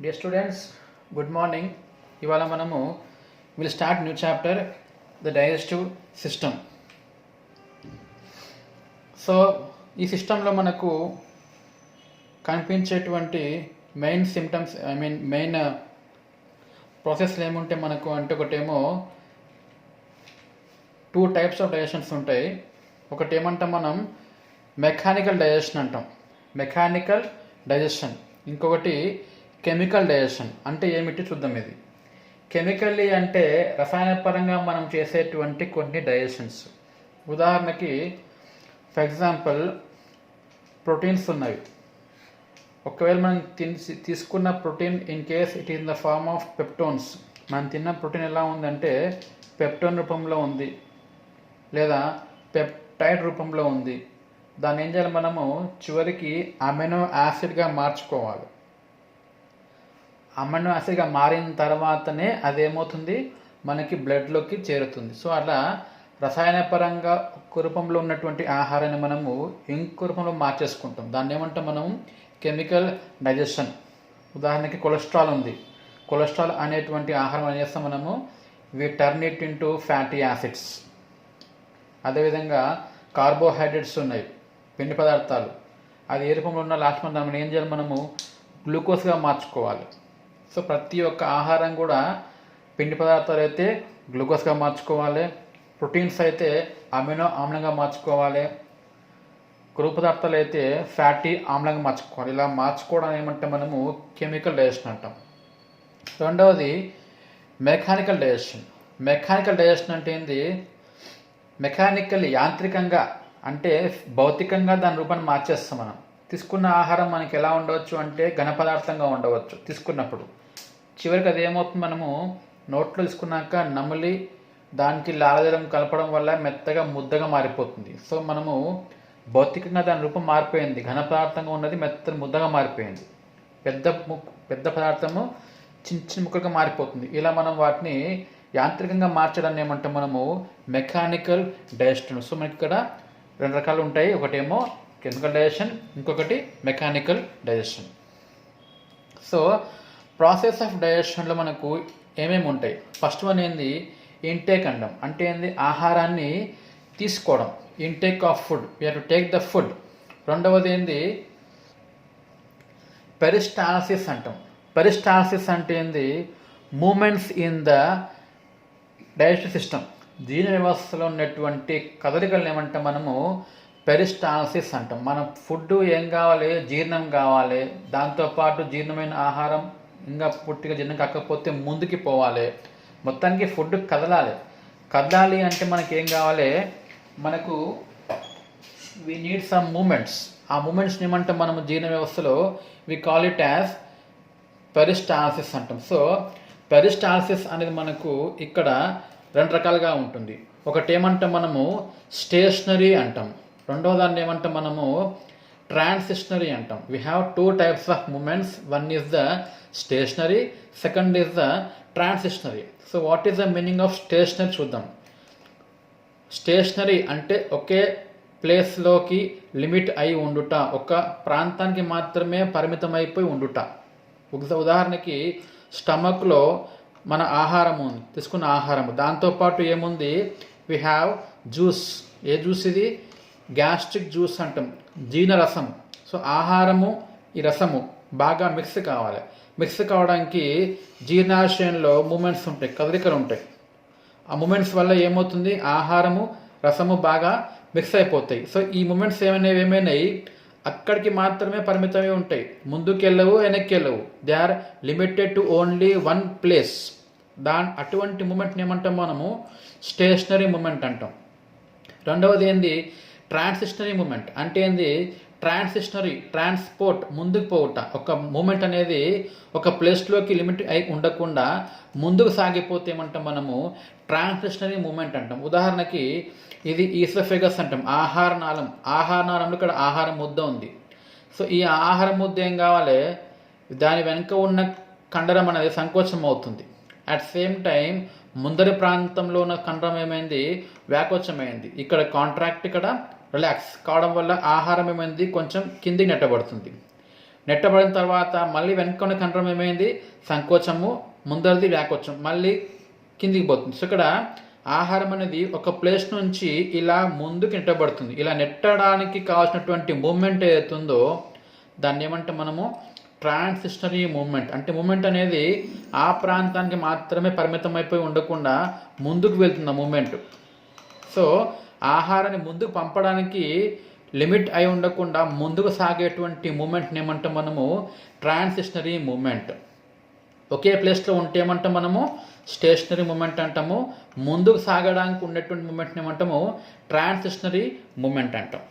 Dear students, good morning. ఇవాళ మనము will start new chapter the digestive system. So ఈ సిస్టంలో మనకు కనిపించేటువంటి మెయిన్ సిమ్టమ్స్ మెయిన్ ప్రాసెస్లు ఏముంటే మనకు అంటే ఒకటేమో 2 types ఆఫ్ డైజెషన్స్ ఉంటాయి. ఒకటి ఏమంటాం మనం మెకానికల్ డైజెషన్ అంటాం, మెకానికల్ డైజెషన్. ఇంకొకటి కెమికల్ డైజెషన్. అంటే ఏమిటి చూద్దాం. ఇది కెమికల్లీ అంటే రసాయనపరంగా మనం చేసేటువంటి కొన్ని డైజెషన్స్. ఉదాహరణకి ఫర్ ఎగ్జాంపుల్ ప్రోటీన్స్ ఉన్నవి. ఒకవేళ మనం తీసుకున్న protein in case it is in the form of peptones, మనం తిన్న ప్రోటీన్ ఎలా ఉందంటే పెప్టోన్ రూపంలో ఉంది లేదా పెప్టైడ్ రూపంలో ఉంది. దాన్ని ఏం చేయాలి, మనము చివరికి అమైనో యాసిడ్గా మార్చుకోవాలి. అమైనో యాసిడ్గా మారిన తర్వాతనే అదేమవుతుంది, మనకి బ్లడ్లోకి చేరుతుంది. సో అలా రసాయనపరంగా ఒక రూపంలో ఉన్నటువంటి ఆహారాన్ని మనము ఇంకో రూపంలో మార్చేసుకుంటాం. దాన్ని ఏమంటాం మనం కెమికల్ డైజెషన్. ఉదాహరణకి కొలెస్ట్రాల్ ఉంది. కొలెస్ట్రాల్ అనేటువంటి ఆహారం ఏం చేస్తాం మనము, we turn it into fatty acids. అదేవిధంగా కార్బోహైడ్రేట్స్ ఉన్నాయి, పిండి పదార్థాలు. అది ఏ రూపంలో ఉన్న లాస్ట్ మనం దాన్ని ఏం చేయాలి, మనము గ్లూకోజ్గా మార్చుకోవాలి. సో ప్రతి ఒక్క ఆహారం కూడా పిండి పదార్థాలు అయితే గ్లూకోజ్గా మార్చుకోవాలి, ప్రోటీన్స్ అయితే అమినో ఆమ్లంగా మార్చుకోవాలి, కొవ్వు పదార్థాలు అయితే ఫ్యాటీ ఆమ్లంగా మార్చుకోవాలి. ఇలా మార్చుకోవడం ఏమంటే మనము కెమికల్ డైజెషన్ అంటాం. రెండవది మెకానికల్ డైజెషన్. మెకానికల్ డైజెషన్ అంటే ఏంది, మెకానికల్ యాంత్రికంగా అంటే భౌతికంగా దాని రూపాన్ని మార్చేస్తాం. మనం తీసుకున్న ఆహారం మనకి ఎలా ఉండవచ్చు అంటే ఘన పదార్థంగా ఉండవచ్చు. తీసుకున్నప్పుడు చివరికి అది ఏమవుతుంది, మనము నోట్లో తీసుకున్నాక నమిలి దానికి లాలజలం కలపడం వల్ల మెత్తగా ముద్దగా మారిపోతుంది. సో మనము భౌతికంగా దాని రూపం మారిపోయింది, ఘన పదార్థంగా ఉన్నది మెత్త ముద్దగా మారిపోయింది, పెద్ద పదార్థము చిన్న చిన్న ముక్కలుగా మారిపోతుంది. ఇలా మనం వాటిని యాంత్రికంగా మార్చడాన్ని ఏమంటాం మనము మెకానికల్ డైజెషన్. సో మనకి ఇక్కడ 2 రకాలు ఉంటాయి. ఒకటేమో కెమికల్ డైజెషన్, ఇంకొకటి mechanical digestion. So process of డైజెషన్లో మనకు ఏమేమి ఉంటాయి. ఫస్ట్ వన్ ఏంది, ఇంటేక్ అంటాం. అంటే ఏంది, ఆహారాన్ని తీసుకోవడం, intake of food, we have to take the food. రెండవది ఏంది, పెరిస్టాల్సిస్ అంటాం. పెరిస్టాల్సిస్ అంటే ఏంది, movements in the digestive system, జీర్ణ వ్యవస్థలో ఉన్నటువంటి కదలికలను ఏమంటాం మనము పెరిస్టాల్సిస్ అంటాం. మన ఫుడ్ ఏం కావాలి, జీర్ణం కావాలి. దాంతోపాటు జీర్ణమైన ఆహారం ఇంకా పూర్తిగా జీర్ణం కాకపోతే ముందుకి పోవాలి. మొత్తానికి ఫుడ్ కదలాలి అంటే మనకి ఏం కావాలి, మనకు వి నీడ్ సమ్ మూమెంట్స్. ఆ మూమెంట్స్ని ఏమంటాం మనము జీర్ణ వ్యవస్థలో we call it as peristalsis అంటాం. సో పెరిస్టాల్సిస్ అనేది మనకు ఇక్కడ 2 రకాలుగా ఉంటుంది. ఒకటి ఏమంటాం మనము స్టేషనరీ అంటాం, రెండవ దాన్ని ఏమంటాం మనము ట్రాన్సిషనరీ అంటాం. We have 2 types of movements. One is the stationary, second is the transitionary. So what is the meaning of stationary చూద్దాం. స్టేషనరీ అంటే ఒకే ప్లేస్లోకి లిమిట్ అయి ఉండుట, ఒక ప్రాంతానికి మాత్రమే పరిమితం అయిపోయి ఉండుట. ఉదాహరణకి స్టమక్లో మన ఆహారము తీసుకున్న ఆహారము, దాంతోపాటు ఏముంది, వి హ్యావ్ జ్యూస్. ఏ జ్యూస్ ఇది, గ్యాస్ట్రిక్ జ్యూస్ అంటాం, జీర్ణరసం. సో ఆహారము ఈ రసము బాగా మిక్స్ కావాలి. మిక్స్ కావడానికి జీర్ణాశయంలో మూమెంట్స్ ఉంటాయి, కదలికలు ఉంటాయి. ఆ మూమెంట్స్ వల్ల ఏమవుతుంది, ఆహారము రసము బాగా మిక్స్ అయిపోతాయి. సో ఈ మూమెంట్స్ ఏమైనాయి అక్కడికి మాత్రమే పరిమితమై ఉంటాయి, ముందుకు వెళ్ళవు వెనక్కి వెళ్ళవు. They are limited to only one place. అటువంటి మూమెంట్ని ఏమంటాం మనము స్టేషనరీ మూమెంట్ అంటాం. రెండవది ఏంది, ట్రాన్సిషనరీ మూమెంట్. అంటే ఏంది, ట్రాన్సిషనరీ, ట్రాన్స్పోర్ట్, ముందుకు పోవుట. ఒక మూమెంట్ అనేది ఒక ప్లేస్లోకి లిమిట్ అయి ఉండకుండా ముందుకు సాగిపోతే ఏమంటాం మనము ట్రాన్సిషనరీ మూమెంట్ అంటాం. ఉదాహరణకి ఇది ఈసోఫేగస్ అంటాం, ఆహారనాళంలో ఇక్కడ ఆహారం ముద్ద ఉంది. సో ఈ ఆహారం ముద్ద ఏం కావాలి, దాని వెనుక ఉన్న కండరం అనేది సంకోచం అవుతుంది. అట్ సేమ్ టైం ముందరి ప్రాంతంలో ఉన్న కండరం ఏమైంది, వ్యాకోచమైంది. ఇక్కడ కాంట్రాక్ట్, ఇక్కడ రిలాక్స్ కావడం వల్ల ఆహారం ఏమైంది, కొంచెం కిందికి నెట్టబడుతుంది. నెట్టబడిన తర్వాత మళ్ళీ వెనక ఉన్న కండరం ఏమైంది, సంకోచము, ముందరిది వ్యాకోచం, మళ్ళీ కిందికి పోతుంది. సో ఇక్కడ ఆహారం అనేది ఒక ప్లేస్ నుంచి ఇలా ముందుకు నెట్టబడుతుంది. ఇలా నెట్టడానికి కావాల్సినటువంటి మూమెంట్ ఏదైతుందో దాన్ని ఏమంటే మనము ట్రాన్సిషనరీ మూమెంట్. అంటే మూమెంట్ అనేది ఆ ప్రాంతానికి మాత్రమే పరిమితం అయిపోయి ఉండకుండా ముందుకు వెళ్తుంది ఆ మూమెంట్. సో ఆహారాన్ని ముందుకు పంపడానికి లిమిట్ అయి ఉండకుండా ముందుకు సాగేటువంటి మూమెంట్ని ఏమంటాం మనము ట్రాన్సిషనరీ మూమెంట్. ఒకే ప్లేస్లో ఉంటే ఏమంటాం మనము స్టేషనరీ మూమెంట్ అంటాము. ముందుకు సాగడానికి ఉండేటువంటి మూమెంట్ని ఏమంటాము ట్రాన్సిషనరీ మూమెంట్ అంటాం.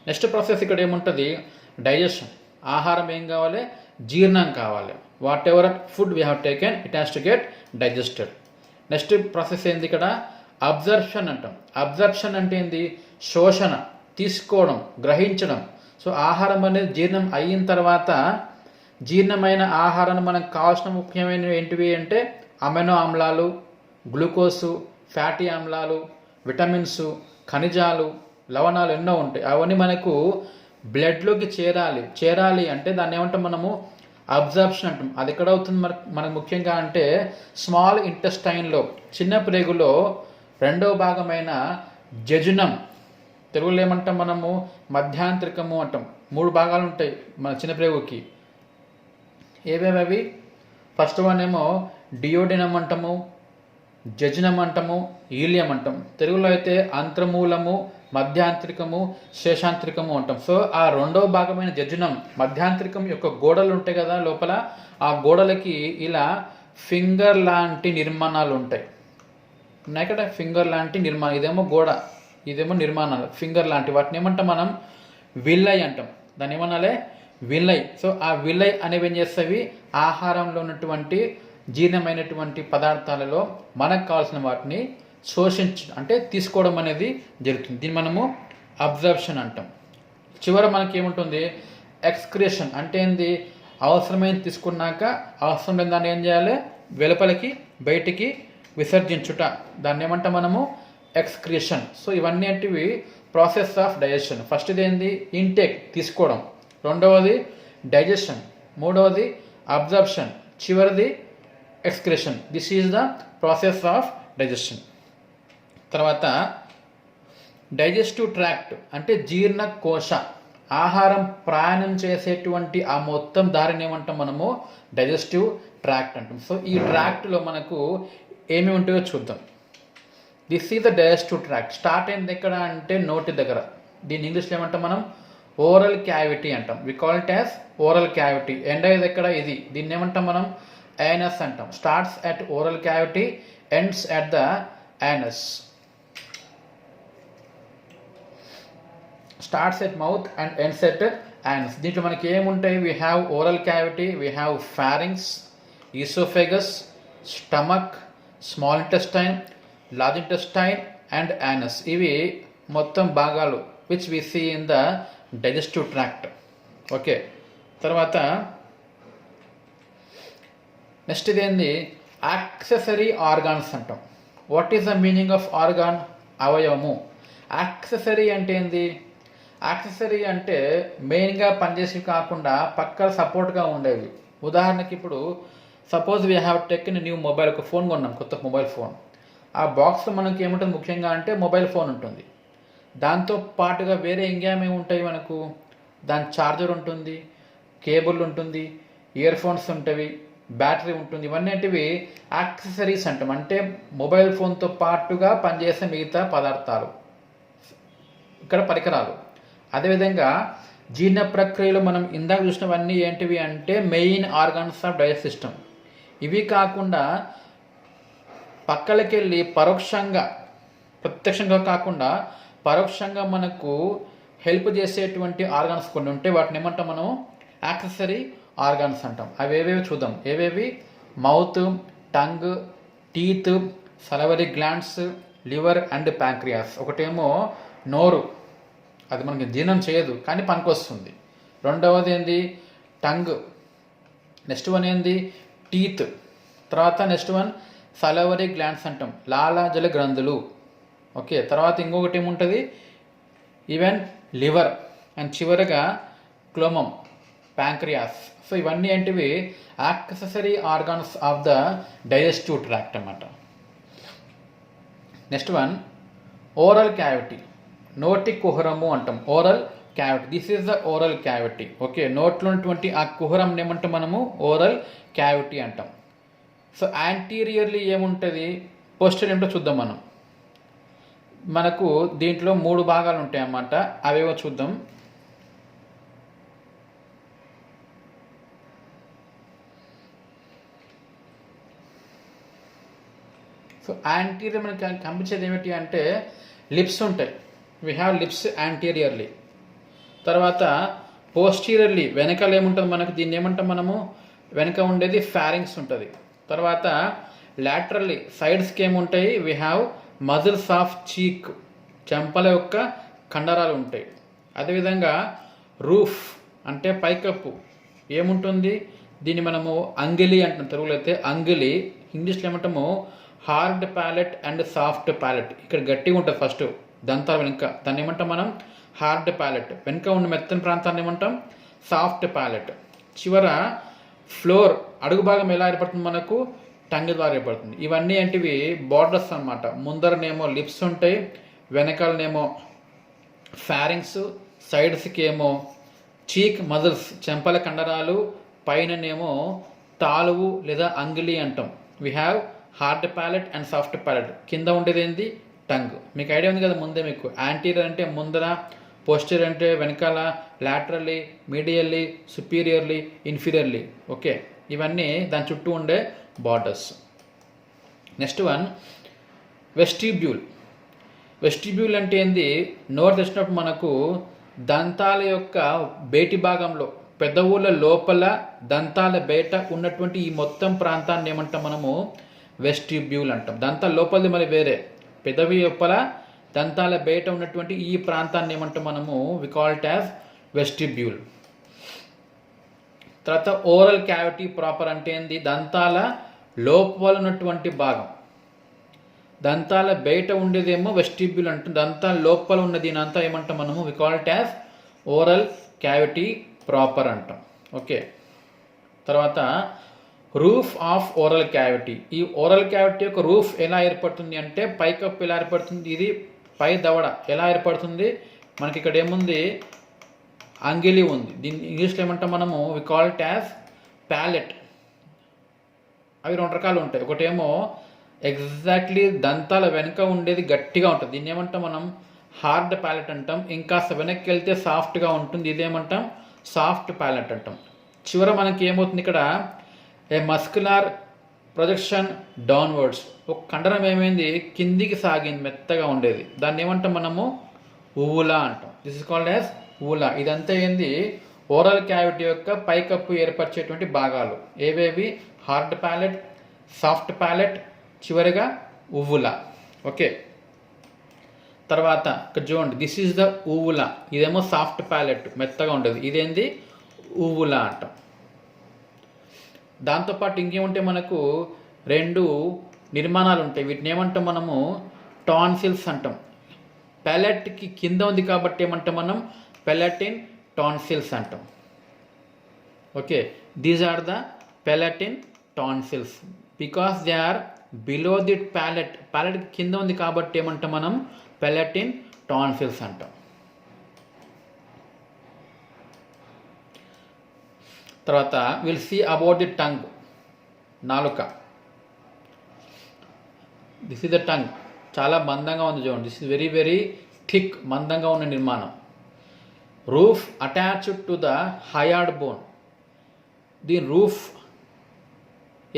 నెక్స్ట్ ప్రాసెస్ ఇక్కడ ఏముంటుంది, డైజెషన్. ఆహారం ఏం కావాలి, జీర్ణం కావాలి. What ever food we have taken it has to get digested. Next process ఏంది ఇక్కడ, అబ్జర్ప్షన్ అంటాం. అబ్జర్ప్షన్ అంటే ఏంది, శోషణ, తీసుకోవడం, గ్రహించడం. సో ఆహారం అనేది జీర్ణం అయిన తర్వాత జీర్ణమైన ఆహారాన్ని మనకు కావాల్సిన ముఖ్యమైనవి ఏంటివి అంటే అమైనో ఆమ్లాలు, గ్లూకోజు, ఫ్యాటీ ఆమ్లాలు, విటమిన్స్, ఖనిజాలు, లవణాలు ఎన్నో ఉంటాయి. అవన్నీ మనకు బ్లడ్లోకి చేరాలి అంటే దాన్ని ఏమంటాం మనము అబ్జర్ప్షన్ అంటాం. అది ఎక్కడ అవుతుంది మనకు ముఖ్యంగా అంటే స్మాల్ ఇంటెస్టైన్లో, చిన్న ప్రేగులో రెండవ భాగమైన జజునం, తెలుగులో ఏమంటాం మనము మధ్యాంత్రికము అంటాం. 3 భాగాలు ఉంటాయి మన చిన్న ప్రేగుకి. ఏవేవి అవి, ఫస్ట్ వన్ ఏమో డియోడినం అంటాము, జజునం అంటాము, ఈలియం అంటాం. తెలుగులో అయితే అంత్రమూలము, మధ్యాంత్రికము, శేషాంత్రికము అంటాం. సో ఆ రెండవ భాగమైన జజునం, మధ్యాంత్రికం యొక్క గోడలు ఉంటాయి కదా లోపల, ఆ గోడలకి ఇలా ఫింగర్ లాంటి నిర్మాణాలు ఉంటాయి. ఉన్నాయి కదా ఫింగర్ లాంటి నిర్మాణం. ఇదేమో గోడ, ఇదేమో నిర్మాణాలు ఫింగర్ లాంటి. వాటిని ఏమంటాం మనం విల్లై అంటాం. దాన్ని ఏమనాలే విల్లై. సో ఆ విల్లై అనేవి ఏం చేస్తాయి, ఆహారంలో ఉన్నటువంటి జీర్ణమైనటువంటి పదార్థాలలో మనకు కావాల్సిన వాటిని అంటే తీసుకోవడం అనేది జరుగుతుంది. దీన్ని మనము అబ్జర్ప్షన్ అంటాం. చివర మనకి ఏముంటుంది, ఎక్స్క్రిషన్ అంటే ఏంది, అవసరమైన తీసుకున్నాక అవసరం లేని దాన్ని ఏం చేయాలి, వెలుపలికి బయటికి విసర్జించుట. దాన్ని ఏమంటాం మనము ఎక్స్క్రిషన్. సో ఇవన్నీ అంటే ప్రాసెస్ ఆఫ్ డైజెషన్. ఫస్ట్ది ఏంది, ఇంటేక్, తీసుకోవడం. రెండవది డైజెషన్. మూడవది అబ్జర్ప్షన్. చివరిది excretion. This is the process of digestion. తర్వాత డైజెస్టివ్ ట్రాక్ట్ అంటే జీర్ణకోశ. ఆహారం ప్రయాణం చేసేటువంటి ఆ మొత్తం దారిని ఏమంటాం మనము డైజెస్టివ్ ట్రాక్ట్ అంటాం. సో ఈ ట్రాక్ట్లో మనకు ఏమి ఉంటాయో చూద్దాం. This is the digestive tract. Start అయింది ఎక్కడ అంటే నోటి దగ్గర. దీన్ని ఇంగ్లీష్లో ఏమంటాం మనం ఓరల్ క్యావిటీ అంటాం. We call it as oral cavity. End అయ్యేది ఎక్కడ, ఇది. దీన్ని ఏమంటాం మనం యానస్ అంటాం. Starts at oral cavity, ends at the anus. Starts at mouth and ends at anus. దీంట్లో మనకి ఏముంటాయి, we have oral cavity, we have pharynx, oesophagus, stomach, small intestine, large intestine and anus. ఇవి మొత్తం భాగాలు which we see in the digestive tract. Okay, తర్వాత next ఇదేంది, accessory organs అంటాం. What is the meaning of organ, అవయవము. Accessory అంటే ఏంది, accessory అంటే మెయిన్గా పనిచేసి కాకుండా పక్క సపోర్ట్గా ఉండేవి. ఉదాహరణకి ఇప్పుడు suppose we have taken new mobile, ఒక ఫోన్ కొన్నాం, కొత్త మొబైల్ ఫోన్. ఆ బాక్స్లో మనకి ఏముంటుంది ముఖ్యంగా అంటే మొబైల్ ఫోన్ ఉంటుంది. దాంతో పాటుగా వేరే ఇంకేమేమి ఉంటాయి మనకు, దాని ఛార్జర్ ఉంటుంది, కేబుల్ ఉంటుంది, ఇయర్ ఫోన్స్ ఉంటాయి, బ్యాటరీ ఉంటుంది. ఇవన్నీ అంటే యాక్సెసరీస్ అంటాం. అంటే మొబైల్ ఫోన్తో పాటుగా పనిచేసే మిగతా పదార్థాలు, ఇక్కడ పరికరాలు. అదేవిధంగా జీర్ణ ప్రక్రియలో మనం ఇందాక చూసినవన్నీ ఏంటివి అంటే main organs of digest system. ఇవి కాకుండా పక్కలకెళ్ళి పరోక్షంగా, ప్రత్యక్షంగా కాకుండా పరోక్షంగా మనకు హెల్ప్ చేసేటువంటి ఆర్గాన్స్ కొన్ని ఉంటాయి. వాటిని ఏమంటాం మనం యాక్సెసరీ ఆర్గాన్స్ అంటాం. అవి ఏవేవి చూద్దాం. ఏవేవి, mouth, tongue, teeth, salivary glands, liver and pancreas. ఒకటేమో నోరు, అది మనకి జీర్ణం చేయదు కానీ పనికొస్తుంది. రెండవది ఏంది, టంగ్. నెక్స్ట్ వన్ ఏంది, టీత్. తర్వాత నెక్స్ట్ వన్ సలవరీ గ్లాండ్స్ అంటాం, లాలాజల గ్రంథులు. ఓకే, తర్వాత ఇంకొకటి ఏముంటుంది, ఈవెన్ లివర్. అండ్ చివరగా క్లోమం, ప్యాంక్రియాస్. సో ఇవన్నీ ఏంటివి accessory organs of the digestive tract అన్నమాట. నెక్స్ట్ వన్ ఓరల్ క్యావిటీ, నోటి కుహరము అంటాం. Oral cavity, this is the oral cavity. Okay, నోట్లో ఉన్నటువంటి ఆ కుహరం ఏమంటాం మనము ఓరల్ క్యావిటీ అంటాం. సో యాంటీరియర్లీ ఏముంటుంది, పోస్టర్ ఏమిటో చూద్దాం మనం. మనకు దీంట్లో 3 భాగాలు ఉంటాయి అన్నమాట. అవేవో చూద్దాం. సో యాంటీరియర్ మనకి కనిపించేది ఏమిటి అంటే లిప్స్ ఉంటాయి. We have lips anteriorly. తర్వాత పోస్టీరియర్లీ వెనకాల ఏముంటుంది మనకు, దీన్ని ఏమంటాం మనము, వెనక ఉండేది ఫారింగ్స్ ఉంటుంది. తర్వాత లాటరల్లీ సైడ్స్కి ఏముంటాయి, వీ హ్యావ్ మజిల్స్ ఆఫ్ చీక్, చెంపల యొక్క కండరాలు ఉంటాయి. అదేవిధంగా రూఫ్ అంటే పైకప్పు ఏముంటుంది, దీన్ని మనము అంగిలి అంటాం. తెలుగులో అయితే అంగిలి, ఇంగ్లీష్లో ఏమంటాము hard palate and soft palate. ఇక్కడ గట్టిగా ఉంటుంది ఫస్ట్ దంతాల వెనుక, దాన్ని ఏమంటాం మనం హార్డ్ ప్యాలెట్. వెనుక ఉన్న మెత్తని ప్రాంతాన్ని ఏమంటాం సాఫ్ట్ ప్యాలెట్. చివర ఫ్లోర్ అడుగు భాగం ఎలా ఏర్పడుతుంది మనకు, టంగ్ ద్వారా ఏర్పడుతుంది. ఇవన్నీ ఏంటివి బార్డర్స్ అన్నమాట. ముందరనేమో లిప్స్ ఉంటాయి, వెనకాలనేమో ఫారింగ్స్, సైడ్స్కి ఏమో చీక్ మజిల్స్ చెంపల కండరాలు, పైననేమో తాలువు లేదా అంగిలి అంటాం. We have hard palate and soft palate. కింద ఉండేది ఏంది టంగ్. మీకు ఐడియా ఉంది కదా ముందే మీకు, యాంటీరియర్ అంటే ముందర, పోస్టీరియర్ అంటే వెనకాల, లాటరల్లీ, మీడియల్లీ, సుపీరియర్లీ, ఇన్ఫీరియర్లీ. ఓకే, ఇవన్నీ దాని చుట్టూ ఉండే borders. Next one vestibule. Vestibule అంటే ఏంది, నోరు తెచ్చినప్పుడు మనకు దంతాల యొక్క బయటి భాగంలో, పెదవుల లోపల దంతాల బయట ఉన్నటువంటి ఈ మొత్తం ప్రాంతాన్ని ఏమంటాం మనము వెస్టిబ్యూల్ అంటాం. దంతాల లోపలిది మరి వేరే, పెదవి లోపల దంతాల బయట ఉన్నటువంటి ఈ ప్రాంతాన్ని ఏమంటాం మనము we call it as vestibule. తర్వాత ఓరల్ క్యావిటీ ప్రాపర్ అంటే ఏంది, దంతాల లోపల ఉన్నటువంటి భాగం. దంతాల బయట ఉండేదేమో వెస్టిబ్యూల్ అంటాం, దంతాల లోపల ఉన్న దీని అంతా ఏమంటాం మనము we call it as oral cavity proper అంటాం. ఓకే, తర్వాత రూఫ్ ఆఫ్ ఓరల్ క్యావిటీ. ఈ ఓరల్ క్యావిటీ యొక్క రూఫ్ ఎలా ఏర్పడుతుంది అంటే, పైకప్పు ఎలా ఏర్పడుతుంది, ఇది పై దవడ ఎలా ఏర్పడుతుంది, మనకి ఇక్కడ ఏముంది అంగిలి ఉంది. దీన్ని ఇంగ్లీష్లో ఏమంటాం మనము we call it as palate. అవి 2 రకాలు ఉంటాయి. ఒకటేమో ఎగ్జాక్ట్లీ దంతాల వెనుక ఉండేది గట్టిగా ఉంటుంది, దీన్ని ఏమంటాం మనం హార్డ్ ప్యాలెట్ అంటాం. ఇంకా వెనక్కి వెళ్తే సాఫ్ట్గా ఉంటుంది, ఇదేమంటాం సాఫ్ట్ ప్యాలెట్ అంటాం. చివర మనకి ఏమవుతుంది ఇక్కడ ఏ మస్కులర్ ప్రొజెక్షన్ డౌన్వర్డ్స్, ఒక కండరం ఏమైంది కిందికి సాగింది, మెత్తగా ఉండేది, దాన్ని ఏమంటాం మనము ఊలా అంటాం. This is called as Ola. ఇదంతా ఏంది ఓరల్ క్యావిటీ యొక్క పైకప్పు ఏర్పరిచేటువంటి భాగాలు. ఏవేవి, హార్డ్ ప్యాలెట్, సాఫ్ట్ ప్యాలెట్, చివరిగా ఉవ్వులా. ఓకే, తర్వాత ఇక్కడ చూడండి, దిస్ ఈజ్ ద ఊవులా. ఇదేమో సాఫ్ట్ ప్యాలెట్, మెత్తగా ఉండేది, ఇదేంది ఊవులా అంటాం. దాంతోపాటు ఇంకేముంటాయి మనకు 2 నిర్మాణాలు ఉంటాయి, వీటిని ఏమంటాం మనము టాన్సిల్స్ అంటాం. ప్యాలెట్కి కింద ఉంది కాబట్టి ఏమంటాం మనం పెలటిన్ టాన్సిల్స్ అంటాం. Okay, these are the palatine tonsils because they are below the palate. Palate కింద ఉంది కాబట్టి ఏమంటాం మనం పెలటిన్ టాన్సిల్స్ అంటాం. తర్వాత will see about the tongue, నాలుక. దిస్ ఇస్ ద టంగ్, చాలా మందంగా ఉంది చూడండి. This is very very thick, మందంగా ఉన్న నిర్మాణం. Roof attached to the hyoid bone. దీని రూఫ్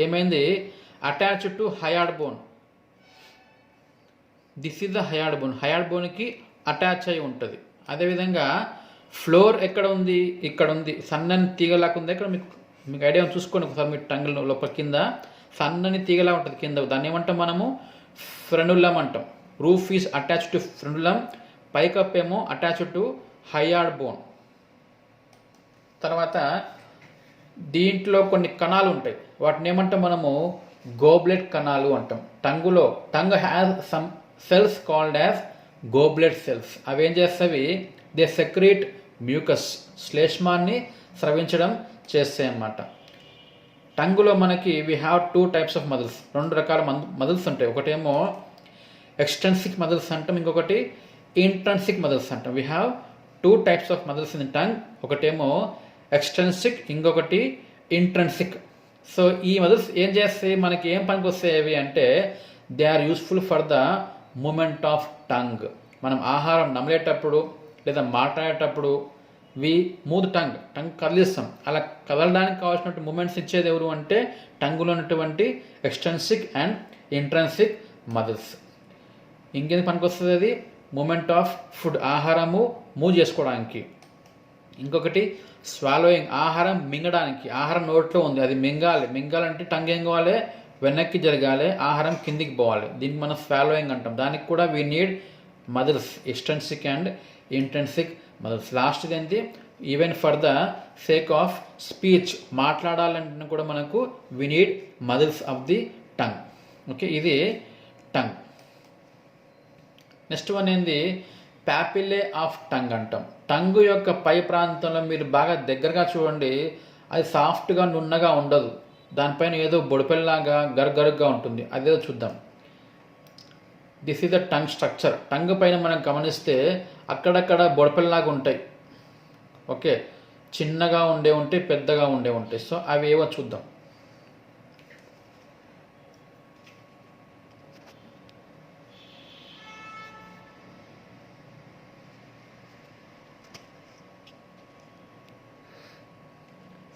ఏమైంది attached to hyoid bone. This is the hyoid bone, హయార్డ్ బోన్కి attach అయి ఉంటుంది. అదేవిధంగా ఫ్లోర్ ఎక్కడ ఉంది, ఇక్కడ ఉంది, సన్నని తీగలాగా ఉంది. ఇక్కడ మీకు ఐడియా చూసుకోండి ఒకసారి, మీ టంగ్ లోపల కింద సన్నని తీగలా ఉంటుంది కింద, దాన్ని ఏమంటాం మనము ఫ్రెండులం అంటాం. రూఫ్ ఈజ్ అటాచ్డ్ టు ఫ్రెండులం, పైకప్ ఏమో అటాచ్డ్ టు హయార్డ్ బోన్. తర్వాత దీంట్లో కొన్ని కణాలు ఉంటాయి, వాటిని ఏమంటాం మనము గోబ్లెట్ కణాలు అంటాం. Tongue has some cells called as goblet cells. అవి ఏం చేస్తాయి, దే సెక్రీట్ మ్యూకస్ శ్లేష్మాన్ని స్రవించడం చేస్తాయి అన్నమాట. టంగులో మనకి we have 2 types of muscles, 2 రకాల మజిల్స్ ఉంటాయి. ఒకటేమో ఎక్స్టెన్సిక్ మజిల్స్ అంటాం, ఇంకొకటి ఇంట్రన్సిక్ మజిల్స్ అంటాం. We have 2 types of muscles in tongue. ఒకటేమో ఎక్స్టెన్సిక్, ఇంకొకటి ఇంట్రన్సిక్. సో ఈ మజిల్స్ ఏం చేస్తాయి, మనకి ఏం పనికి వస్తాయి అంటే they are useful for the movement of tongue. మనం ఆహారం నమలేటప్పుడు లేదా మాట్లాడేటప్పుడు వి మూవ్ టంగ్ కదిలిస్తాం. అలా కదలడానికి కావాల్సినటువంటి మూమెంట్స్ ఇచ్చేది ఎవరు అంటే టంగులో ఉన్నటువంటి ఎక్స్టెన్సిక్ అండ్ ఇంట్రన్సిక్ మజిల్స్. ఇంకేది పనికి వస్తుంది, అది మూమెంట్ ఆఫ్ ఫుడ్, ఆహారము మూవ్ చేసుకోవడానికి. ఇంకొకటి స్వాలోయింగ్, ఆహారం మింగడానికి. ఆహారం నోట్లో ఉంది, అది మింగాలంటే టంగ్ ఏం కావాలి, వెనక్కి జరగాలి, ఆహారం కిందికి పోవాలి. దీనికి మనం స్వాలోయింగ్ అంటాం. దానికి కూడా we need muscles, extrinsic and intrinsic muscles. లాస్ట్ది ఏంటి, even for the sake of speech, మాట్లాడాలంటే కూడా మనకు we need muscles of the tongue. Okay, ఇది టంగ్. నెక్స్ట్ వన్ ఏంది, ప్యాపిల్లే ఆఫ్ టంగ్ అంటాం. టంగ్ యొక్క పై ప్రాంతంలో మీరు బాగా దగ్గరగా చూడండి, అది సాఫ్ట్గా నున్నగా ఉండదు, దానిపైన ఏదో బొడిపెల్లాగా గరుగ్గా ఉంటుంది. అదేదో చూద్దాం. This is the tongue structure. Tongue పైన మనం గమనిస్తే అక్కడక్కడ బొడిపెల్లాగా ఉంటాయి. ఓకే, చిన్నగా ఉండే ఉంటాయి, పెద్దగా ఉండే ఉంటాయి. సో అవి ఏవో చూద్దాం.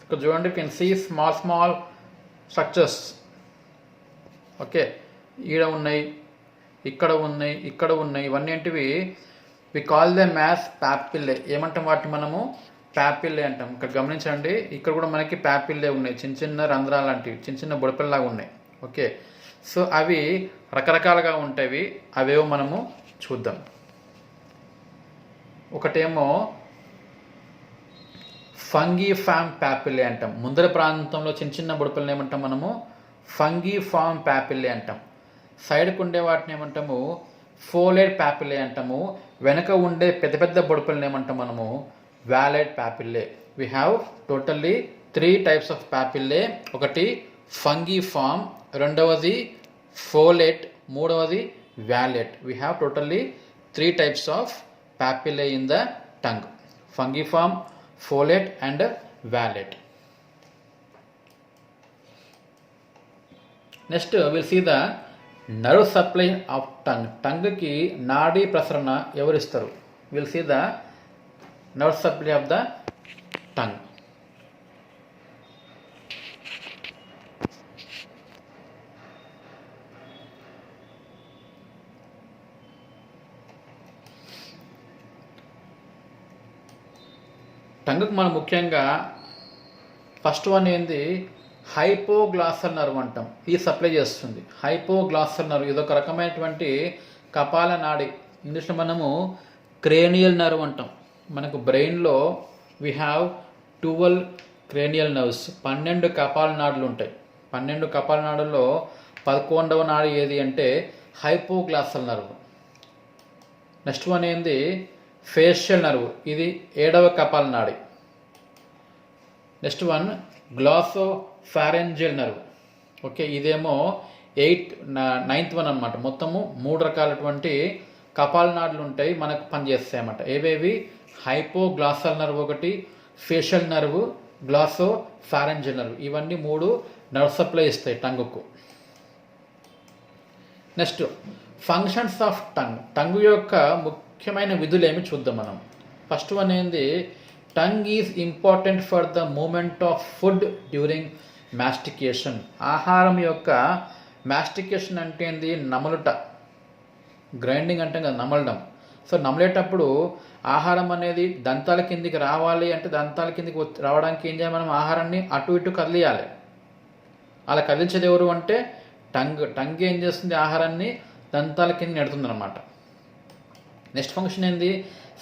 ఇక్కడ చూడండి, you can see small structures. Okay, ఈడ ఉన్నాయి, ఇక్కడ ఉన్నాయి. ఇవన్నీ ఏంటివి, we call them as papillae. ఏమంటాం వాటిని మనము, ప్యాపిల్లే అంటాం. ఇక్కడ గమనించండి, ఇక్కడ కూడా మనకి ప్యాపిల్లే ఉన్నాయి, చిన్న రంధ్రాలు లాంటివి, చిన్న బుడపిల్లలాగా ఉన్నాయి. ఓకే, సో అవి రకరకాలుగా ఉంటాయి. అవేవో మనము చూద్దాం. ఒకటేమో ఫంగిఫామ్ ప్యాపిల్లే అంటాం. ముందర ప్రాంతంలో చిన్న బుడపిల్లని ఏమంటాం మనము, ఫంగిఫామ్ ప్యాపిల్లే అంటాం. సైడ్కు ఉండే వాటిని ఏమంటాము, ఫోలేడ్ ప్యాపిల్లే అంటాము. వెనక ఉండే పెద్ద బుడపిల్లని ఏమంటాం మనము, vallate papillae. We have totally 3 types of papillae. ఒకటి ఫంగిఫామ్, రెండవది ఫోలేట్, మూడవది vallate. We have totally 3 types of papillae in the tongue, fungiform, folate and valate. Next we'll see the nerve supply of tongue. Tongue ki నాడీ ప్రసరణ ఎవరిస్తారు. We'll see the nerve supply of the tongue. టంగుకు మనం ముఖ్యంగా first one ఏంది, హైపోగ్లాసల్ nerve అంటాం. ఇది supply చేస్తుంది. హైపోగ్లాసల్ nerve ఇదొక రకమైనటువంటి కపాల నాడి. ఇంగ్లీష్లో మనము క్రేనియల్ నర్వ్ అంటాం. మనకు బ్రెయిన్లో వీ హ్యావ్ 12 క్రేనియల్ నర్వ్స్, 12 కపాల నాడులు ఉంటాయి. 12 కపాల నాడుల్లో 11వ నాడి ఏది అంటే హైపోగ్లాసల్ నర్వ్. నెక్స్ట్ వన్ ఏంది, ఫేషియల్ నర్వ్. ఇది 7వ కపాల నాడి. Next one glossopharyngeal nerve. Okay, ఇదేమో 9th వన్ అనమాట. మొత్తము 3 రకాలటువంటి కపాల నాడులు ఉంటాయి, మనకు పనిచేస్తాయి అన్నమాట. ఏవేవి, హైపోగ్లాసల్ నర్వ్ ఒకటి, ఫేషియల్ నర్వ్, గ్లాసోఫారెంజియల్ నర్వ్. ఇవన్నీ 3 నర్వ్ సప్లై ఇస్తాయి టంగుకు. Next functions of tongue. Tongue యొక్క ముఖ్యమైన విధులు ఏమి చూద్దాం మనం. ఫస్ట్ వన్ ఏంది, tongue is important for the movement of food during mastication. ఆహారం యొక్క మాస్టికేషన్ అంటే ఏంది, నమలుట. గ్రైండింగ్ అంటే కదా నమలడం. సో నమలేటప్పుడు ఆహారం అనేది దంతాల కిందికి రావాలి అంటే దంతాల కిందికి రావడానికి ఏం చేయాలి, మనం ఆహారాన్ని అటు ఇటు కదిలియాలి. అలా కదిలించేది ఎవరు అంటే టంగ్ ఏం చేస్తుంది, ఆహారాన్ని దంతాల కింద నెడుతుంది అనమాట. నెక్స్ట్ ఫంక్షన్ ఏంది,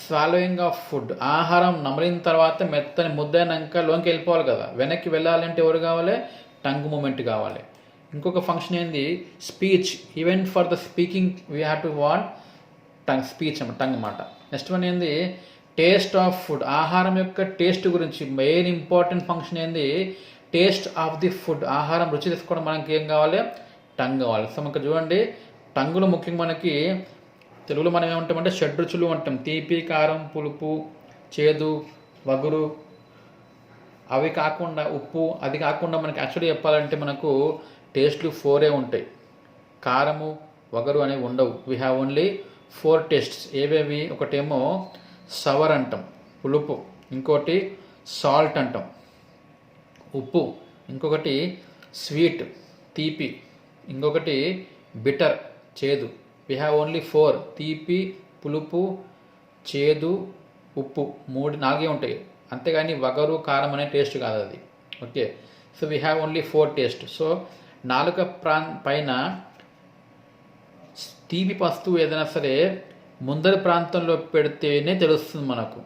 స్వాలోయింగ్ ఆఫ్ ఫుడ్. ఆహారం నమలిన తర్వాత మెత్తని ముద్దైనాక లోనికి వెళ్ళిపోవాలి కదా, వెనక్కి వెళ్ళాలంటే ఎవరు కావాలి, టంగ్ మూమెంట్ కావాలి. ఇంకొక ఫంక్షన్ ఏంది, speech. Even for the speaking we have to want tongue, speech tongue అన్నమాట. నెక్స్ట్ వన్ ఏంది, టేస్ట్ ఆఫ్ ఫుడ్, ఆహారం యొక్క టేస్ట్ గురించి మెయిన్ ఇంపార్టెంట్ ఫంక్షన్ ఏంది, టేస్ట్ ఆఫ్ ది ఫుడ్. ఆహారం రుచి తీసుకోవడం మనకి ఏం కావాలి, టంగ్ కావాలి. సో మనకు చూడండి, టంగులో ముఖ్యంగా మనకి తెలుగులో మనం ఏమంటామంటే షడ్రుచులు అంటాం. తీపి, కారం, పులుపు, చేదు, వగురు, అవి కాకుండా ఉప్పు, అది కాకుండా మనకి యాక్చువల్లీ చెప్పాలంటే మనకు టేస్ట్లు 4 ఉంటాయి. కారము, వగరు అనేవి ఉండవు. We have only 4 tastes. ఏవేవి, ఒకటేమో సవర్ అంటాం, పులుపు. ఇంకోటి సాల్ట్ అంటాం, ఉప్పు. ఇంకొకటి స్వీట్, తీపి. ఇంకొకటి బిటర్, చేదు. We have only 4. తీపి, పులుపు, చేదు, ఉప్పు, 4 ఉంటాయి. అంతేగాని వగరు, కారం అనే టేస్ట్ కాదు అది. Okay, so we have only 4 taste. So నాలుక పైన తీపి వస్తువు ఏదైనా సరే ముందరి ప్రాంతంలో పెడితేనే తెలుస్తుంది మనకు.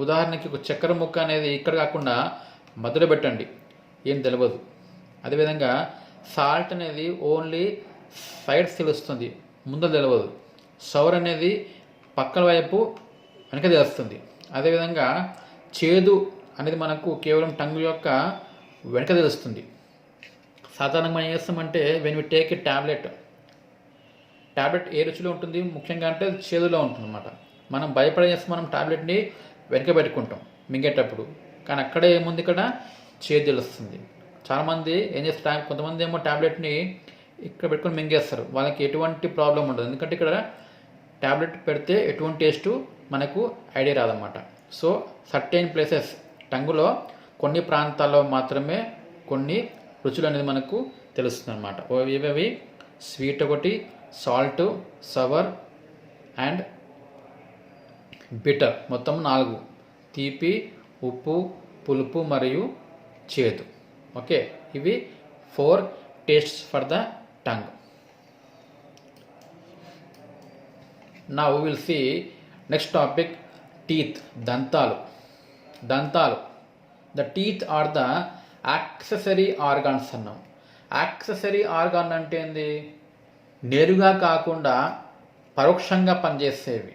ఉదాహరణకి ఒక చక్కెర ముక్క అనేది ఇక్కడ కాకుండా మధ్యలో పెట్టండి, ఏం తెలియదు. అదేవిధంగా సాల్ట్ అనేది ఓన్లీ సైడ్స్ తెలుస్తుంది, ముందర తెలియదు. సౌర్ అనేది పక్కల వైపు వెనక తెలుస్తుంది. అదేవిధంగా చేదు అనేది మనకు కేవలం టంగు యొక్క వెనక తెలుస్తుంది. సాధారణంగా మనం ఏం చేస్తామంటే when we take a tablet ఏ రుచిలో ఉంటుంది ముఖ్యంగా అంటే చేదులో ఉంటుంది అనమాట. మనం భయపడేసి మనం ట్యాబ్లెట్ని వెనక పెట్టుకుంటాం మింగేటప్పుడు, కానీ అక్కడే ఏముంది, ఇక్కడ చేదు తెలుస్తుంది. చాలామంది ఏం చేస్తారు, కొంతమంది ఏమో ట్యాబ్లెట్ని ఇక్కడ పెట్టుకొని మింగేస్తారు, వాళ్ళకి ఎటువంటి ప్రాబ్లం ఉండదు. ఎందుకంటే ఇక్కడ ట్యాబ్లెట్ పెడితే ఎటువంటి టేస్టు మనకు ఐడియా రాదన్నమాట. సో సర్టెన్ ప్లేసెస్ టంగులో కొన్ని ప్రాంతాల్లో మాత్రమే కొన్ని రుచులు అనేది మనకు తెలుస్తుంది అనమాట. ఇవి స్వీట్ ఒకటి, సాల్ట్, సవర్ అండ్ బిటర్, మొత్తం 4. తీపి, ఉప్పు, పులుపు మరియు చేదు. ఓకే, ఇవి 4 tastes for the tongue. Now we will see next topic, teeth, దంతాలు. The teeth are the accessory organs అన్నాం. యాక్సెసరీ ఆర్గాన్ అంటే ఏంది, నేరుగా కాకుండా పరోక్షంగా పనిచేసేవి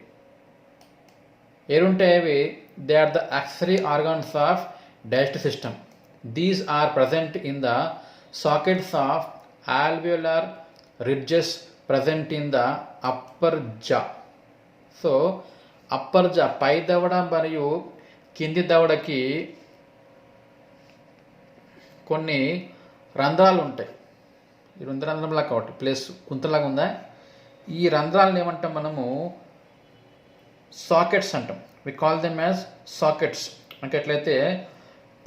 ఏరుంటాయి. They are the accessory organs of digestive system. These are present in the sockets of alveolar ridges present in the upper jaw. So upper jaw, పై దవడ మరియు కింది దవడకి కొన్ని రంధ్రాలు ఉంటాయి. ఈ రంధ్రంలాగా కాబట్టి ప్లేస్ కుంతలాగా ఉందా, ఈ రంధ్రాలను ఏమంటాం మనము, సాకెట్స్ అంటాం. We call them as sockets. అంటే ఎట్లయితే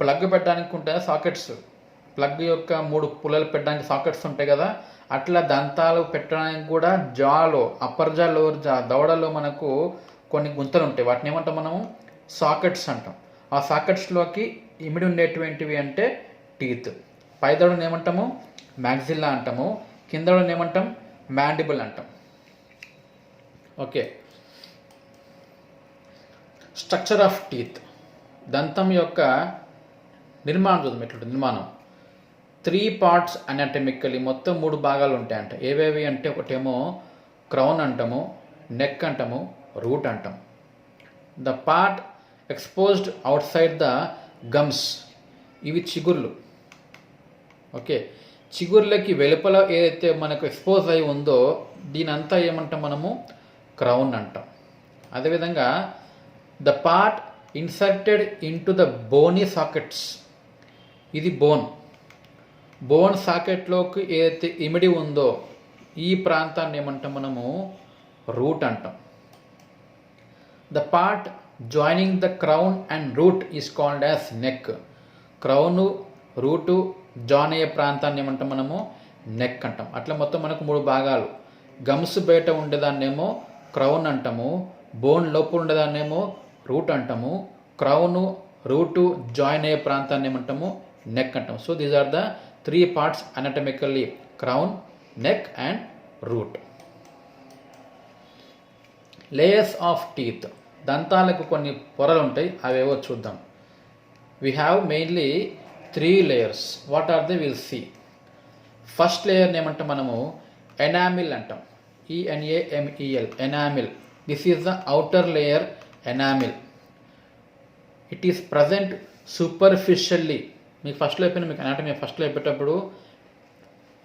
ప్లగ్ పెట్టడానికి ఉంటాయి సాకెట్స్, ప్లగ్ యొక్క 3 పుల్లలు పెట్టడానికి సాకెట్స్ ఉంటాయి కదా, అట్లా దంతాలు పెట్టడానికి కూడా జాలో, అప్పర్ జా, లోవర్ జా, దవడలో మనకు కొన్ని గుంతలు ఉంటాయి. వాటిని ఏమంటాం మనము, సాకెట్స్ అంటాం. ఆ సాకెట్స్లోకి ఇమిడి ఉండేటువంటివి అంటే టీత్. పై దవడని ఏమంటాము, మ్యాగ్జిల్లా అంటాము. కింద దవడని ఏమంటాం, మ్యాండిబుల్ అంటాం. ఓకే, స్ట్రక్చర్ ఆఫ్ టీత్, దంతం యొక్క నిర్మాణం చూద్దాం. ఎట్లుంటుంది నిర్మాణం, 3 పార్ట్స్ అనాటమికలీ, మొత్తం 3 భాగాలు ఉంటాయంట. ఏవేవి అంటే ఒకటేమో క్రౌన్ అంటాము, నెక్ అంటాము, రూట్ అంటాం. The part exposed outside the gums, ఇవి చిగుర్లు. ఓకే, చిగుర్లకి వెలుపల ఏదైతే మనకు ఎక్స్పోజ్ అయి ఉందో దీనంతా ఏమంటాం మనము, క్రౌన్ అంటాం. అదేవిధంగా the part inserted into the bony sockets, ఇది బోన్ సాకెట్లోకి ఏదైతే ఇమిడి ఉందో ఈ ప్రాంతాన్ని ఏమంటాం మనము, రూట్ అంటాం. The part joining the crown and root is called as neck. Crown, root join అయ్యే ప్రాంతాన్ని ఏమంటాం మనము, నెక్ అంటాం. అట్లా మొత్తం మనకు 3 భాగాలు. గమ్స్ బయట ఉండేదాన్నేమో క్రౌన్ అంటాము, బోన్ లోపల ఉండేదాన్నేమో రూట్ అంటాము, క్రౌను, రూటు జాయిన్ అయ్యే ప్రాంతాన్ని ఏమంటాము, నెక్ అంటాం. So these are the 3 parts anatomically, crown, neck and root. Layers of teeth, దంతాలకు కొన్ని పొరలు ఉంటాయి, అవేవో చూద్దాం. We have mainly 3 layers. What are they? We'll see. First లేయర్ని ఏమంటాం మనము, ఎనామిల్ అంటాం. ENAMEL, enamel. This is the outer layer, enamel. It is present superficially. మీకు ఫస్ట్లో అయిపోయిన మీకు అనాటమీ ఫస్ట్లో అయిపోయేటప్పుడు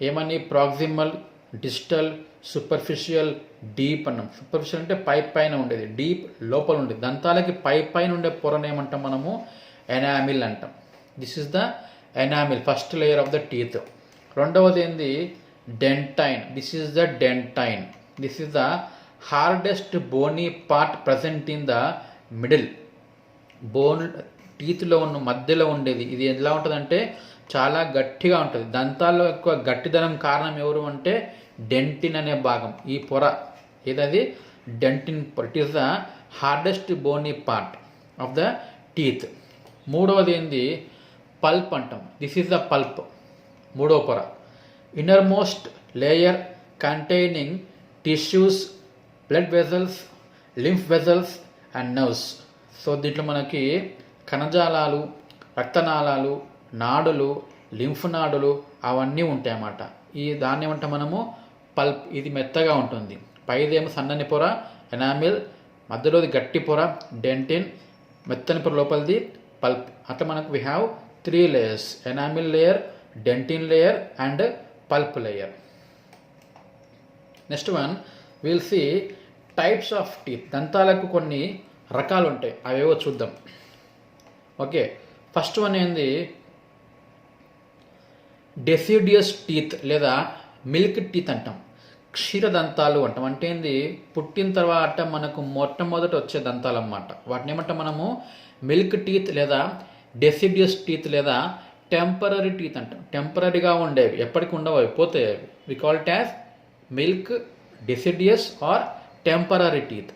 ఏమని ప్రాక్సిమల్, డిస్టల్, సూపర్ఫిషియల్, డీప్ అన్నాం. సూపర్ఫిషియల్ అంటే పైన ఉండేది, డీప్ లోపల ఉండేది. దంతాలకి పైన ఉండే పొరను ఏమంటాం మనము? ఎనామిల్ అంటాం. This is the enamel, first layer of the teeth. రెండవది ఏంది? Dentine. This is the dentine. This is the hardest bony part present in the middle. Bone టీత్లో ఉన్న మధ్యలో ఉండేది. ఇది ఎలా ఉంటుందంటే చాలా గట్టిగా ఉంటుంది. దంతాల్లో ఎక్కువ గట్టిదనం కారణం ఎవరు అంటే డెంటిన్ అనే భాగం, ఈ పొర ఏదది డెంటిన్ పొర. It is the hardest bony part of the teeth. మూడవది ఏంది? పల్ప్ అంటాం. దిస్ ఈస్ ద పల్ప్, మూడవ పొర. Innermost layer containing tissues, blood vessels, lymph vessels and nerves. So దీంట్లో మనకి కణజాలాలు, రక్తనాళాలు, నాడులు, లింఫ్ నాడులు అవన్నీ ఉంటాయి అన్నమాట. దాన్ని ఏమంటాం మనము? పల్ప్. ఇది మెత్తగా ఉంటుంది. పైదేమో సన్నని పొర ఎనామిల్, మధ్యలోది గట్టి పొర డెంటిన్, మెత్తని పొర లోపలిది పల్ప్. అట్లా మనకు we have 3 layers: enamel layer, dentine layer and pulp layer. Next one will see types of teeth. దంతాలకు కొన్ని రకాలు ఉంటాయి, అవేవో చూద్దాం. ఓకే, ఫస్ట్ వన్ ఏంది? డెసిడియస్ టీత్ లేదా మిల్క్ టీత్ అంటాం. క్షీరదంతాలు అంటాం. అంటే ఏంది? పుట్టిన తర్వాత మనకు మొట్టమొదట వచ్చే దంతాలు అన్నమాట. వాటిని ఏమంటాం మనము? మిల్క్ టీత్ లేదా డెసిడియస్ టీత్ లేదా టెంపరరీ టీత్ అంటాం. టెంపరీగా ఉండేవి, ఎప్పటికి ఉండవు, అవి పోతాయి. అవి we call it as milk, deciduous or temporary teeth.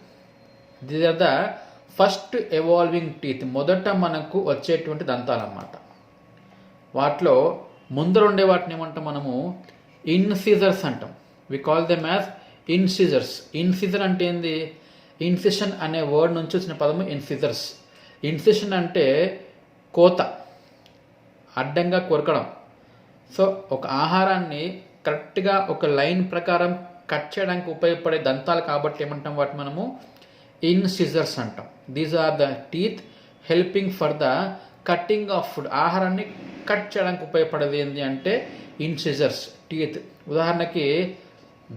These are the first evolving teeth. మొదట మనకు వచ్చేటువంటి దంతాలు అన్నమాట. వాటిలో ముందర ఉండే వాటిని ఏమంటాం మనము? ఇన్సిజర్స్ అంటాం. We call them as incisors. Incisor అంటే ఏంది? ఇన్సిషన్ అనే వర్డ్ నుంచి వచ్చిన పదము ఇన్సిజర్స్. ఇన్సిషన్ అంటే కోత, అడ్డంగా కొరకడం. సో ఒక ఆహారాన్ని కరెక్ట్గా ఒక లైన్ ప్రకారం కట్ చేయడానికి ఉపయోగపడే దంతాలు కాబట్టి ఏమంటాం వాటి మనము? ఇన్సిజర్స్ అంటాం. These are the teeth helping for the cutting of food. ఆహారాన్ని కట్ చేయడానికి ఉపయోగపడేది ఏంటి అంటే ఇన్సిజర్స్ టీత్. ఉదాహరణకి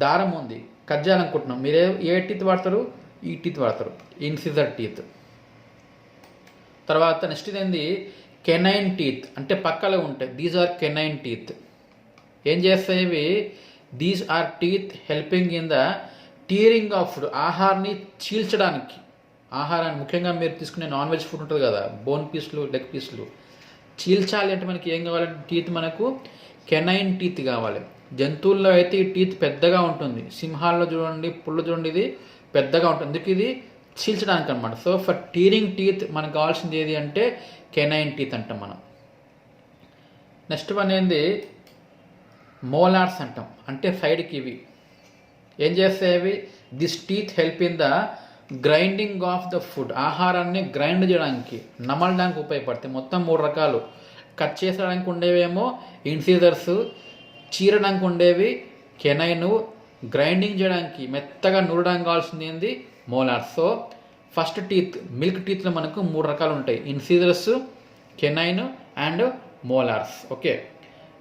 దారం ఉంది, కట్ చేయాలనుకుంటున్నాం. మీరు ఏ టీత్ వాడతారు? ఈ టీత్ వాడతారు, ఇన్సిజర్ టీత్. తర్వాత నెక్స్ట్ ఇదేంది? Canine teeth. అంటే పక్కలో ఉంటాయి. These are canine teeth. ఏం చేస్తాయి ఇవి? These are teeth helping in the tearing of food. ఆహారాన్ని చీల్చడానికి. ఆహారాన్ని ముఖ్యంగా మీరు తీసుకునే నాన్ వెజ్ ఫుడ్ ఉంటుంది కదా, బోన్ పీస్లు, లెగ్ పీస్లు, చీల్చాలి అంటే మనకి ఏం కావాలంటే టీత్ మనకు కెనైన్ టీత్ కావాలి. జంతువుల్లో అయితే ఈ టీత్ పెద్దగా ఉంటుంది. సింహాల్లో చూడండి, పుల్ల చూడండి, ఇది పెద్దగా ఉంటుంది. ఎందుకు? ఇది చీల్చడానికి అనమాట. సో ఫర్ టీరింగ్ టీత్ మనకు కావాల్సింది ఏది అంటే కెనైన్ టీత్ అంటాం మనం. నెక్స్ట్ వన్ ఏంది? మోలార్స్ అంటాం. అంటే సైడ్కి ఇవి ఏం చేస్తాయి? అవి this teeth help in the grinding of the food. ఆహారాన్ని గ్రైండ్ చేయడానికి, నమలడానికి ఉపయోగపడతాయి. మొత్తం 3 రకాలు. కట్ చేసడానికి ఉండేవేమో ఇన్సిజర్స్, చీరడానికి ఉండేవి కెనైన్, గ్రైండింగ్ చేయడానికి మెత్తగా నూరడానికి కావాల్సింది ఏంది? Molars. So first teeth milk టీత్లో మనకు 3 రకాలు ఉంటాయి: incisors, canine and molars. Okay,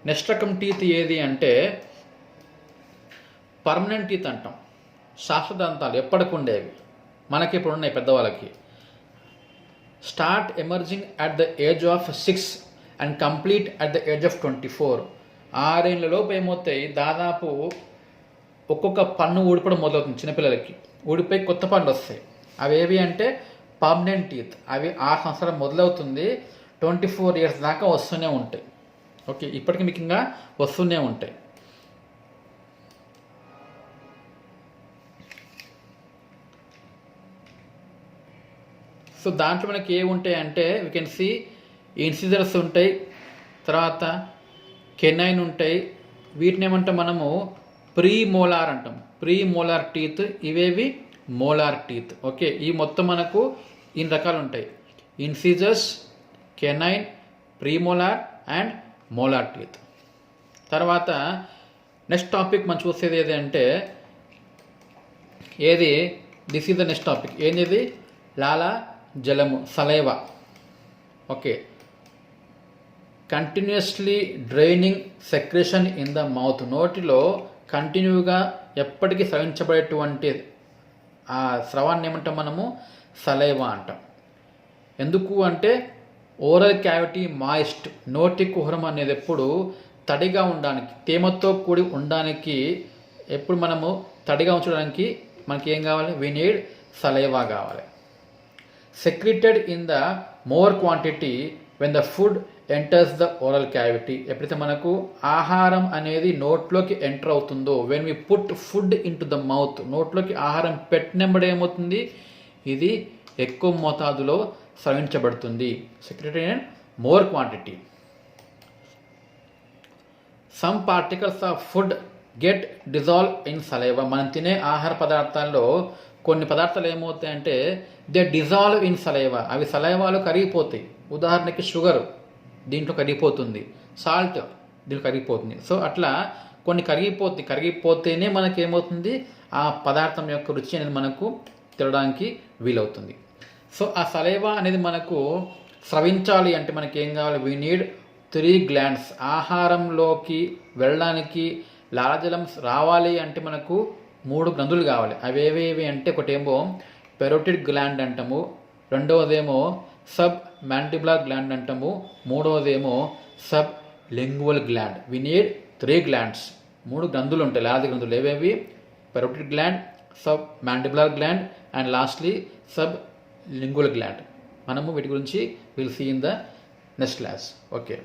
next రకం టీత్ ఏది అంటే పర్మనెంట్ టీత్ అంటాం. శాశ్వతంతాలు, ఎప్పటికి ఉండేవి. మనకి ఇప్పుడు ఉన్నాయి పెద్దవాళ్ళకి. Start emerging at the age of 6 and complete at the age of 24. 6 ఏళ్ళ లోపు ఏమవుతాయి? దాదాపు ఒక్కొక్క పన్ను ఊడిపడం మొదలవుతుంది చిన్నపిల్లలకి. ఊడిపోయి కొత్త పనులు వస్తాయి. అవి ఏవి అంటే పర్మనెంట్ టీత్. అవి 6 సంవత్సరాలు మొదలవుతుంది, 24 years దాకా వస్తూనే ఉంటాయి. ఓకే, ఇప్పటికీ మీకు ఇంకా వస్తూనే ఉంటాయి. సో దాంట్లో మనకి ఏవి ఉంటాయి అంటే వీ కెన్ సీ ఇన్సిజర్స్ ఉంటాయి, తర్వాత కెనైన్ ఉంటాయి. వీటిని ఏమంటాం మనము? ప్రీ మోలార్ అంటాం. Premolar teeth. ఇవేవి మోలార్ టీత్. ఓకే, ఈ మొత్తం మనకు ఇన్ని రకాలు ఉంటాయి: incisors, canine, premolar and molar teeth. తర్వాత నెక్స్ట్ టాపిక్ మనం చూసేది ఏది అంటే ఏది? This is the next topic. ఏంది? లాలా జలము, saliva. Okay, continuously draining secretion in the mouth, నోటిలో కంటిన్యూగా ఎప్పటికీ స్రవించబడేటువంటి ఆ స్రవాన్ని ఏమంటాం మనము సలైవా అంటాం. ఎందుకు అంటే ఓరల్ క్యావిటీ మాయిస్ట్, నోటి కుహరం అనేది ఎప్పుడు తడిగా ఉండడానికి, తేమతో కూడి ఉండడానికి, ఎప్పుడు మనము తడిగా ఉంచడానికి మనకి ఏం కావాలి, వి నీడ్ సలైవా కావాలి. Secreted in the more quantity when the food enters the oral cavity, ఎప్పుడైతే మనకు ఆహారం అనేది నోట్లోకి ఎంటర్ అవుతుందో, when we put food into the mouth, నోట్లోకి ఆహారం పెట్టినప్పుడు ఏమవుతుంది, ఇది ఎక్కువ మోతాదులో స్రవించబడుతుంది. Secreted in more quantity. Some particles of food get dissolve in saliva, మనం తినే ఆహార పదార్థాల్లో కొన్ని పదార్థాలు ఏమవుతాయంటే దే డిజాల్వ్ ఇన్ సలైవా, అవి సలైవాలో కరిగిపోతాయి. ఉదాహరణకి షుగర్ దీంట్లో కరిగిపోతుంది, సాల్ట్ దీంట్లో కరిగిపోతుంది. సో అట్లా కొన్ని కరిగిపోతేనే మనకి ఏమవుతుంది, ఆ పదార్థం యొక్క రుచి అనేది మనకు తినడానికి వీలవుతుంది. సో ఆ సలైవా అనేది మనకు స్రవించాలి అంటే మనకి ఏం కావాలి, వీ నీడ్ 3 గ్లాండ్స్. ఆహారంలోకి వెళ్ళడానికి లాలాజలం రావాలి అంటే మనకు 3 గ్రంథులు కావాలి. అవేవేవి అంటే ఒకటేమో పెరోటిడ్ గ్లాండ్ అంటాము, రెండవదేమో సబ్ మ్యాండిబులర్ గ్లాండ్ అంటాము, మూడవదేమో sublingual gland. We need 3 glands. 3 గ్రంథులు ఉంటాయి, లాలాజల గ్రంథులు. ఏవేవి, parotid gland, submandibular gland and lastly sublingual gland. మనము వీటి గురించి will see in the next class. Okay.